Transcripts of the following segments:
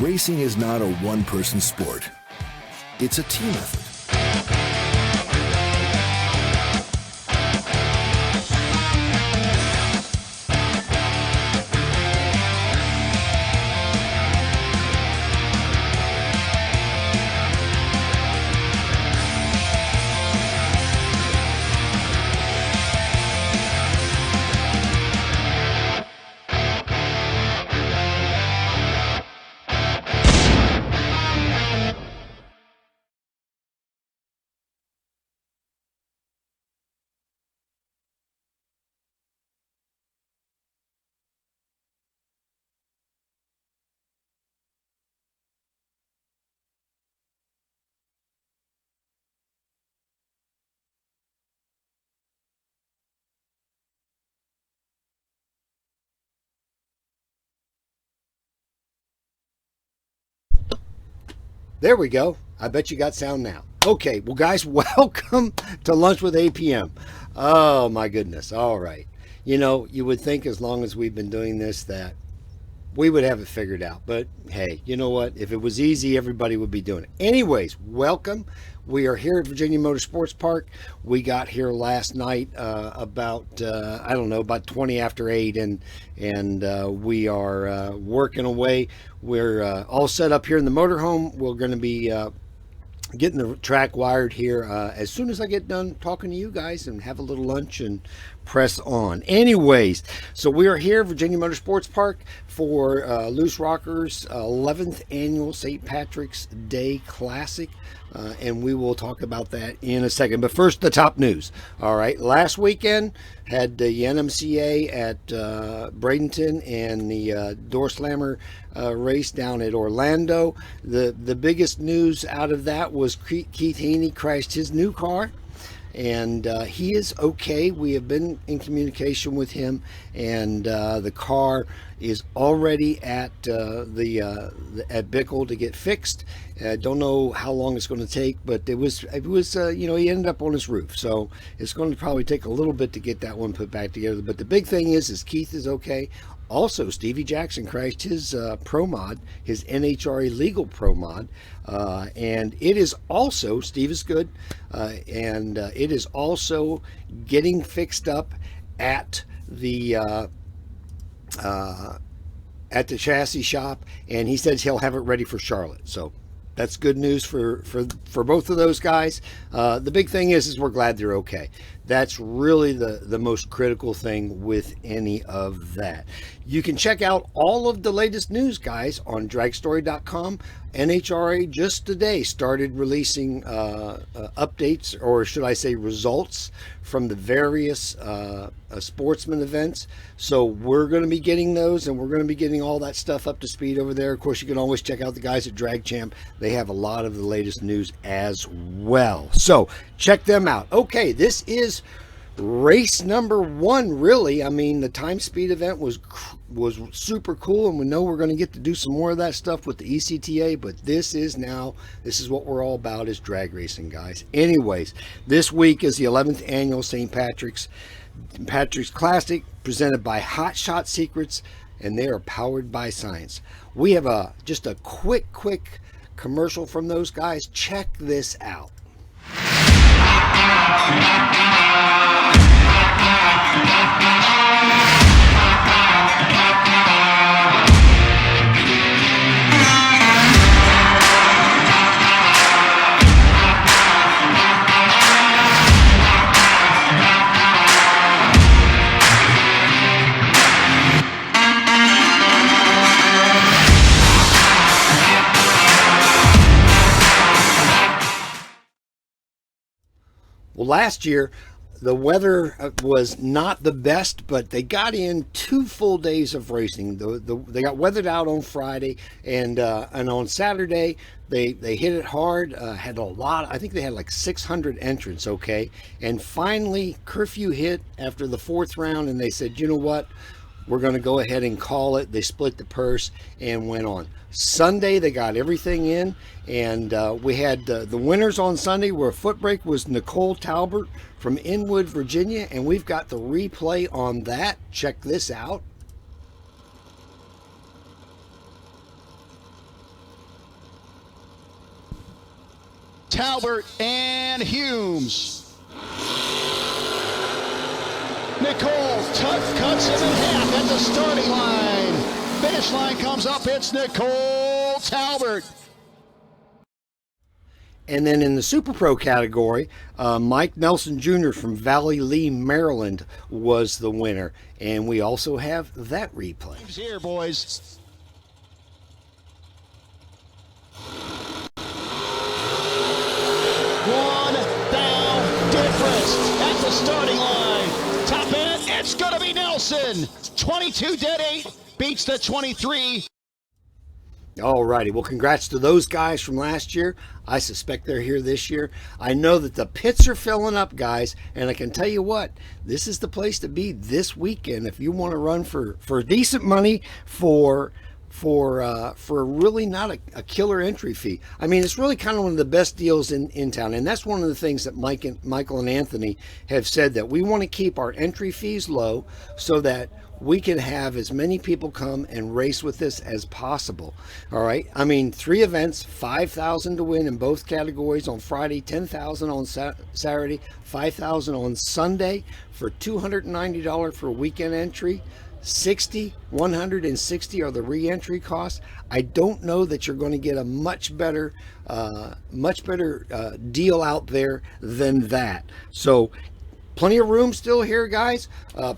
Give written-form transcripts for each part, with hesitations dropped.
Racing is not a one-person sport. It's a team effort. There we go. I bet you got sound now. Okay, well, guys, welcome to Lunch with APM. Oh, my goodness. All right. You know, you would think as long as we've been doing this that we would have it figured out. But hey, you know what? If it was easy, everybody would be doing it. Anyways, welcome. We are here at Virginia Motorsports Park. We got here last night about 20 after 8, and we are working away. We're all set up here in the motorhome. We're going to be getting the track wired here as soon as I get done talking to you guys and have a little lunch and press on. Anyways, so we are here, Virginia Motorsports Park, for Loose Rockers' 11th annual St. Patrick's Day Classic. And we will talk about that in a second. But first, the top news. All right, last weekend had the NMCA at Bradenton and the Door Slammer race down at Orlando. The biggest news out of that was Keith Haney crashed his new car. And he is okay. We have been in communication with him, and the car is already at at Bickle to get fixed. Don't know how long it's going to take, but it was he ended up on his roof, so it's going to probably take a little bit to get that one put back together. But the big thing is Keith is okay. Also, Stevie Jackson crashed his Pro Mod, his NHRA legal Pro Mod, and it is also, Steve is good, and it is also getting fixed up at the chassis shop, and he says he'll have it ready for Charlotte. So that's good news for both of those guys. The big thing is we're glad they're okay. That's really the most critical thing with any of that. You can check out all of the latest news, guys, on dragstory.com. NHRA just today started releasing updates, or should I say results, from the various sportsman events. So we're going to be getting those, and we're going to be getting all that stuff up to speed over there. Of course, you can always check out the guys at Drag Champ. They have a lot of the latest news as well. So check them out. Okay, this is race number 1, really. I mean, the time speed event was super cool, and we know we're going to get to do some more of that stuff with the ECTA, but this is what we're all about, is drag racing, guys. Anyways, this week is the 11th annual St. Patrick's Classic, presented by Hot Shot Secrets, and they are powered by science. We have just a quick commercial from those guys. Check this out. Well, last year, the weather was not the best, but they got in 2 full days of racing. They got weathered out on Friday, and on Saturday, they hit it hard, had a lot. I think they had like 600 entrants, okay? And finally, curfew hit after the 4th round, and they said, you know what? We're going to go ahead and call it. They split the purse and went on. Sunday, they got everything in, and we had the winners on Sunday were foot brake was Nicole Talbert from Inwood, Virginia, and we've got the replay on that. Check this out. Talbert, and Humes. Nicole cuts him in half at the starting line. Finish line comes up. It's Nicole Talbert. And then in the Super Pro category, Mike Nelson Jr. from Valley Lee, Maryland was the winner. And we also have that replay. Here, boys. One down difference at the starting line. Top end, it's going to be Nelson. 22 dead 8 beats the 23. All righty. Well, congrats to those guys from last year. I suspect they're here this year. I know that the pits are filling up, guys, and I can tell you what, this is the place to be this weekend if you want to run for decent money for really not a killer entry fee. I mean, it's really kind of one of the best deals in town, and that's one of the things that Michael and Anthony have said, that we want to keep our entry fees low so that we can have as many people come and race with this as possible. All right. I mean, 3 events, $5,000 to win in both categories on Friday, $10,000 on Saturday, $5,000 on Sunday for $290 for a weekend entry. 60, 160 are the re-entry costs. I don't know that you're going to get a much better deal out there than that. So plenty of room still here, guys.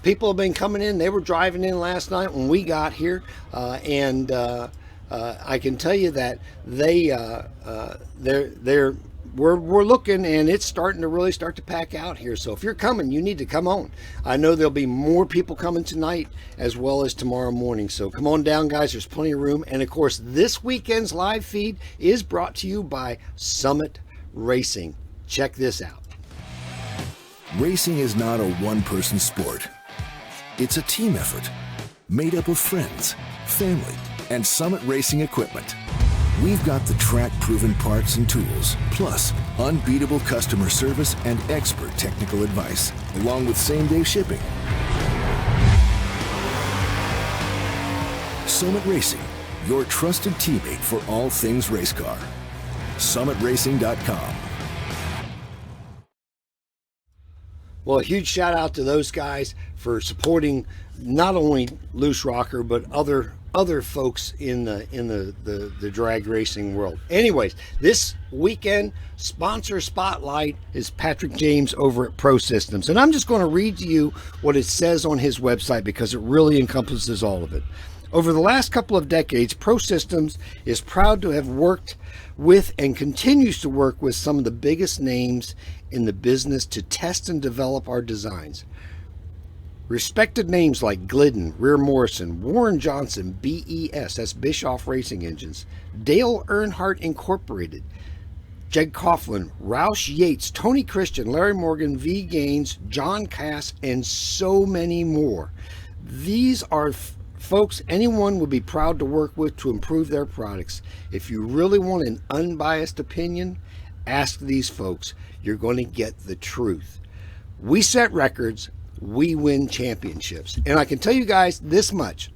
People have been coming in. They were driving in last night when we got here, and I can tell you that we're looking, and it's starting to really start to pack out here. So if you're coming, you need to come on. I know there'll be more people coming tonight as well as tomorrow morning. So come on down, guys. There's plenty of room. And of course, this weekend's live feed is brought to you by Summit Racing. Check this out. Racing is not a one-person sport. It's a team effort made up of friends, family, and Summit Racing equipment. We've got the track-proven parts and tools, plus unbeatable customer service and expert technical advice, along with same-day shipping. Summit Racing, your trusted teammate for all things race car. SummitRacing.com. Well, a huge shout out to those guys for supporting not only Loose Rocker, but other folks in the drag racing world. Anyways, this weekend sponsor spotlight is Patrick James over at Pro Systems, and I'm just going to read to you what it says on his website because it really encompasses all of it. Over the last couple of decades, Pro Systems is proud to have worked with and continues to work with some of the biggest names in the business to test and develop our designs. Respected names like Glidden, Rear Morrison, Warren Johnson, BES, that's Bischoff Racing Engines, Dale Earnhardt Incorporated, Jed Coughlin, Roush Yates, Tony Christian, Larry Morgan, V Gaines, John Cass, and so many more. These are folks anyone would be proud to work with to improve their products. If you really want an unbiased opinion, ask these folks. You're going to get the truth. We set records, we win championships. And I can tell you guys this much,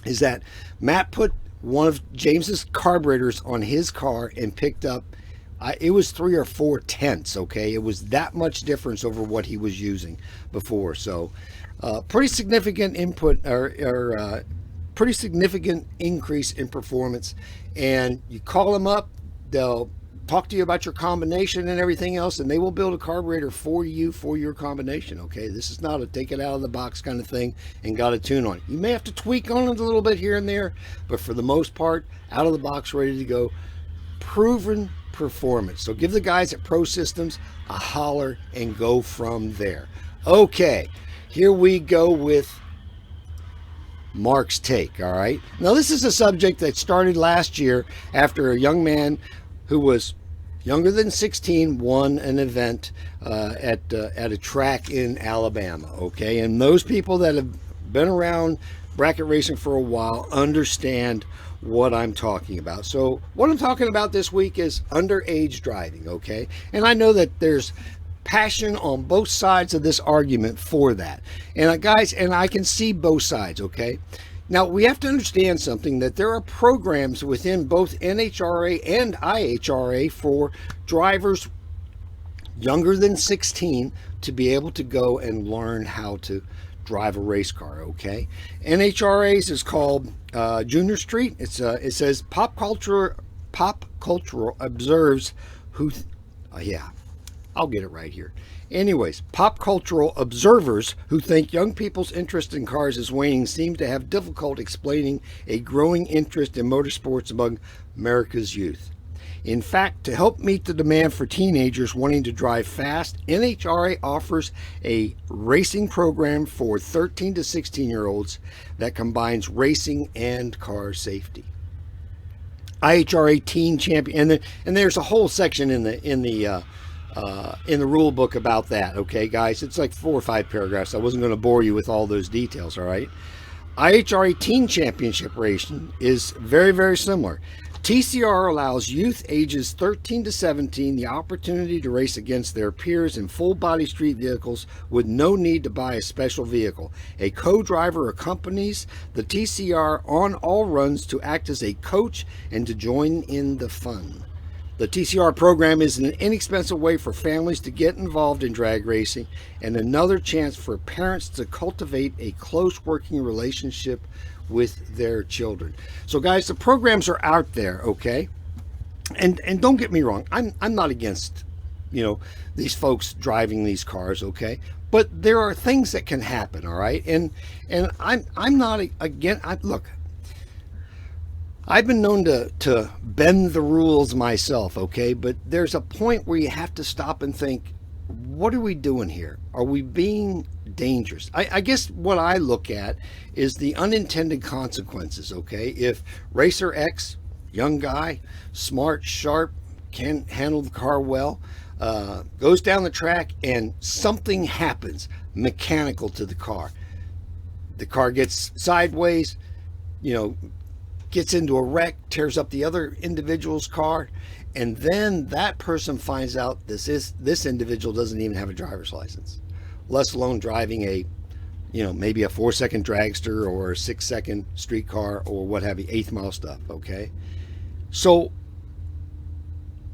is that Matt put one of James's carburetors on his car and picked up, it was 3 or 4 tenths, okay? It was that much difference over what he was using before. So pretty significant input, or pretty significant increase in performance. And you call them up, they'll talk to you about your combination and everything else, and they will build a carburetor for you for your combination. Okay, this is not a take it out of the box kind of thing and got a tune on it. You may have to tweak on it a little bit here and there, but for the most part, out of the box, ready to go. Proven performance. So give the guys at Pro Systems a holler and go from there. Okay, here we go with Mark's take. All right, now this is a subject that started last year after a young man who was younger than 16 won an event at a track in Alabama. Okay, and those people that have been around bracket racing for a while understand what I'm talking about. So what I'm talking about this week is underage driving. Okay, and I know that there's passion on both sides of this argument for that, and guys, and I can see both sides. Okay, Now, we have to understand something, that there are programs within both NHRA and IHRA for drivers younger than 16 to be able to go and learn how to drive a race car, okay? NHRA's is called Junior Street. It says pop culture observes who, yeah, I'll get it right here. Anyways, pop cultural observers who think young people's interest in cars is waning seem to have difficulty explaining a growing interest in motorsports among America's youth. In fact, to help meet the demand for teenagers wanting to drive fast, NHRA offers a racing program for 13 to 16-year-olds that combines racing and car safety. IHRA Teen Champion, and there's a whole section in the rule book about that. Okay, guys, it's like 4 or 5 paragraphs. I wasn't going to bore you with all those details. All right. IHRA Teen Championship racing is very, very similar. TCR allows youth ages 13 to 17 the opportunity to race against their peers in full-body street vehicles with no need to buy a special vehicle. A co-driver accompanies the TCR on all runs to act as a coach and to join in the fun. The TCR program is an inexpensive way for families to get involved in drag racing and another chance for parents to cultivate a close working relationship with their children. So guys, the programs are out there, okay? And don't get me wrong, I'm not against, these folks driving these cars, okay? But there are things that can happen, all right? And I'm not look, I've been known to bend the rules myself, okay? But there's a point where you have to stop and think, what are we doing here? Are we being dangerous? I guess what I look at is the unintended consequences, okay? If Racer X, young guy, smart, sharp, can handle the car well, goes down the track and something happens mechanical to the car. The car gets sideways, gets into a wreck, tears up the other individual's car, and then that person finds out this individual doesn't even have a driver's license, let alone driving a, maybe a 4-second dragster or a 6-second street car or what have you, 8th mile stuff, okay? So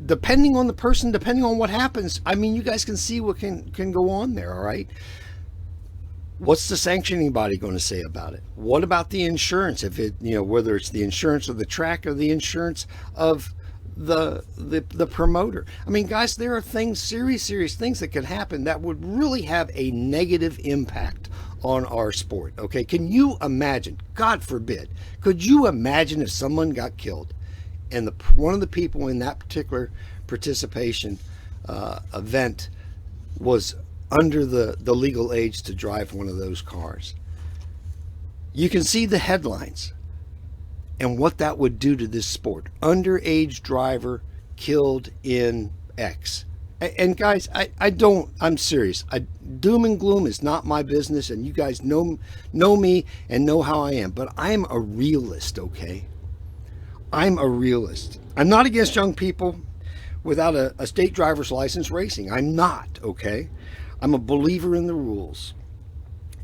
depending on the person, depending on what happens, you guys can see what can go on there, all right? What's the sanctioning body going to say about it? What about the insurance? If it, whether it's the insurance of the track or the insurance of the promoter. Guys, there are things, serious things that could happen that would really have a negative impact on our sport. Okay, can you imagine? God forbid, could you imagine if someone got killed, and one of the people in that particular participation event was under the legal age to drive one of those cars? You can see the headlines and what that would do to this sport. Underage driver killed in X. And guys, I'm serious. Doom and gloom is not my business, and you guys know me and know how I am, but I'm a realist, okay? I'm a realist. I'm not against young people without a state driver's license racing. I'm not, okay? I'm a believer in the rules.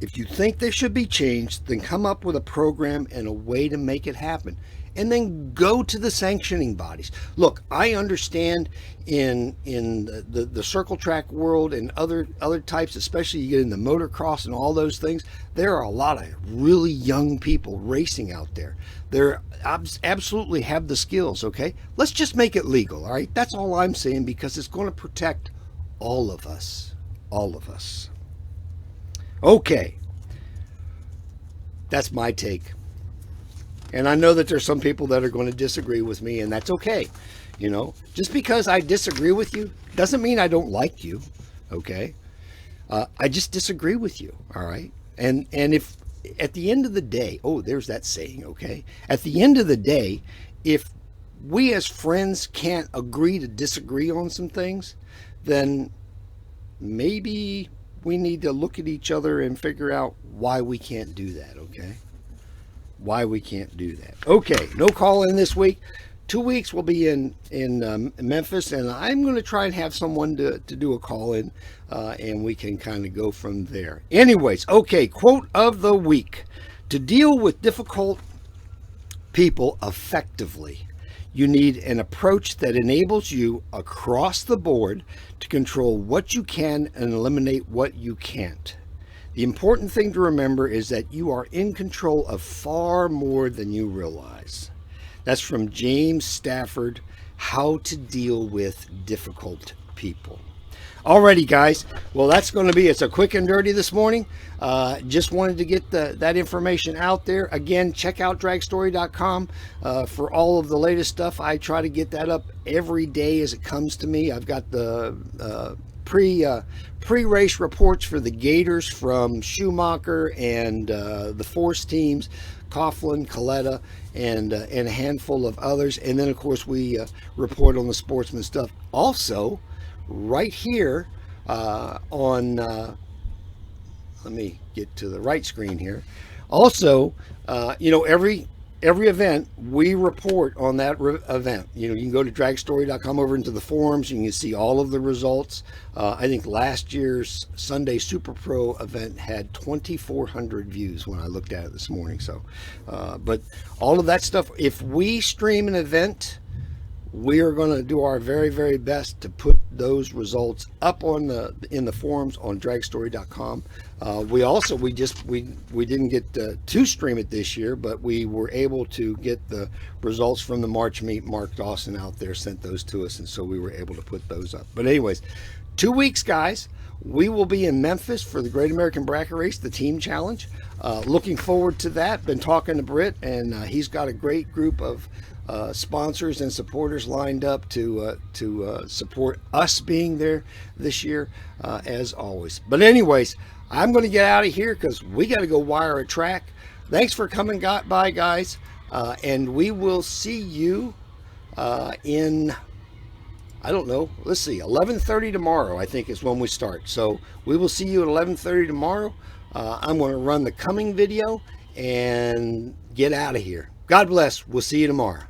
If you think they should be changed, then come up with a program and a way to make it happen. And then go to the sanctioning bodies. Look, I understand in the circle track world and other types, especially you get into motocross and all those things, there are a lot of really young people racing out there. They're absolutely have the skills, okay? Let's just make it legal, all right? That's all I'm saying, because it's going to protect all of us. All of us. Okay, that's my take. And I know that there's some people that are going to disagree with me, and that's okay. Just because I disagree with you doesn't mean I don't like you, okay? I just disagree with you, all right? And if at the end of the day, there's that saying, okay? At the end of the day, if we as friends can't agree to disagree on some things, then maybe we need to look at each other and figure out why we can't do that, okay? Why we can't do that. Okay, no call in this week. 2 weeks we'll be in Memphis, and I'm going to try and have someone to do a call in, and we can kind of go from there. Anyways, okay, quote of the week. To deal with difficult people effectively, you need an approach that enables you across the board to control what you can and eliminate what you can't. The important thing to remember is that you are in control of far more than you realize. That's from James Stafford, How to Deal with Difficult People. Alrighty, guys. Well, that's going to be, it's a quick and dirty this morning. Just wanted to get that information out there. Again, check out dragstory.com for all of the latest stuff. I try to get that up every day as it comes to me. I've got the pre-race reports for the Gators from Schumacher and the Force teams, Coughlin, Coletta, and a handful of others. And then, of course, we report on the sportsman stuff. Also, right here on, let me get to the right screen here. Also, every event we report on that event. You can go to dragstory.com over into the forums. You can see all of the results. I think last year's Sunday Super Pro event had 2,400 views when I looked at it this morning. So, but all of that stuff, if we stream an event, we are going to do our very, very best to put those results up on in the forums on dragstory.com. We didn't get to stream it this year, but we were able to get the results from the March meet. Mark Dawson out there sent those to us, and so we were able to put those up. But anyways, 2 weeks, guys. We will be in Memphis for the Great American Bracket Race, the Team Challenge. Looking forward to that. Been talking to Britt, and he's got a great group of sponsors and supporters lined up to support us being there this year, as always. But anyways, I'm going to get out of here because we got to go wire a track. Thanks for coming by, guys, and we will see you in, I don't know, let's see, 11:30 tomorrow, I think, is when we start. So we will see you at 11:30 tomorrow. I'm going to run the coming video and get out of here. God bless. We'll see you tomorrow.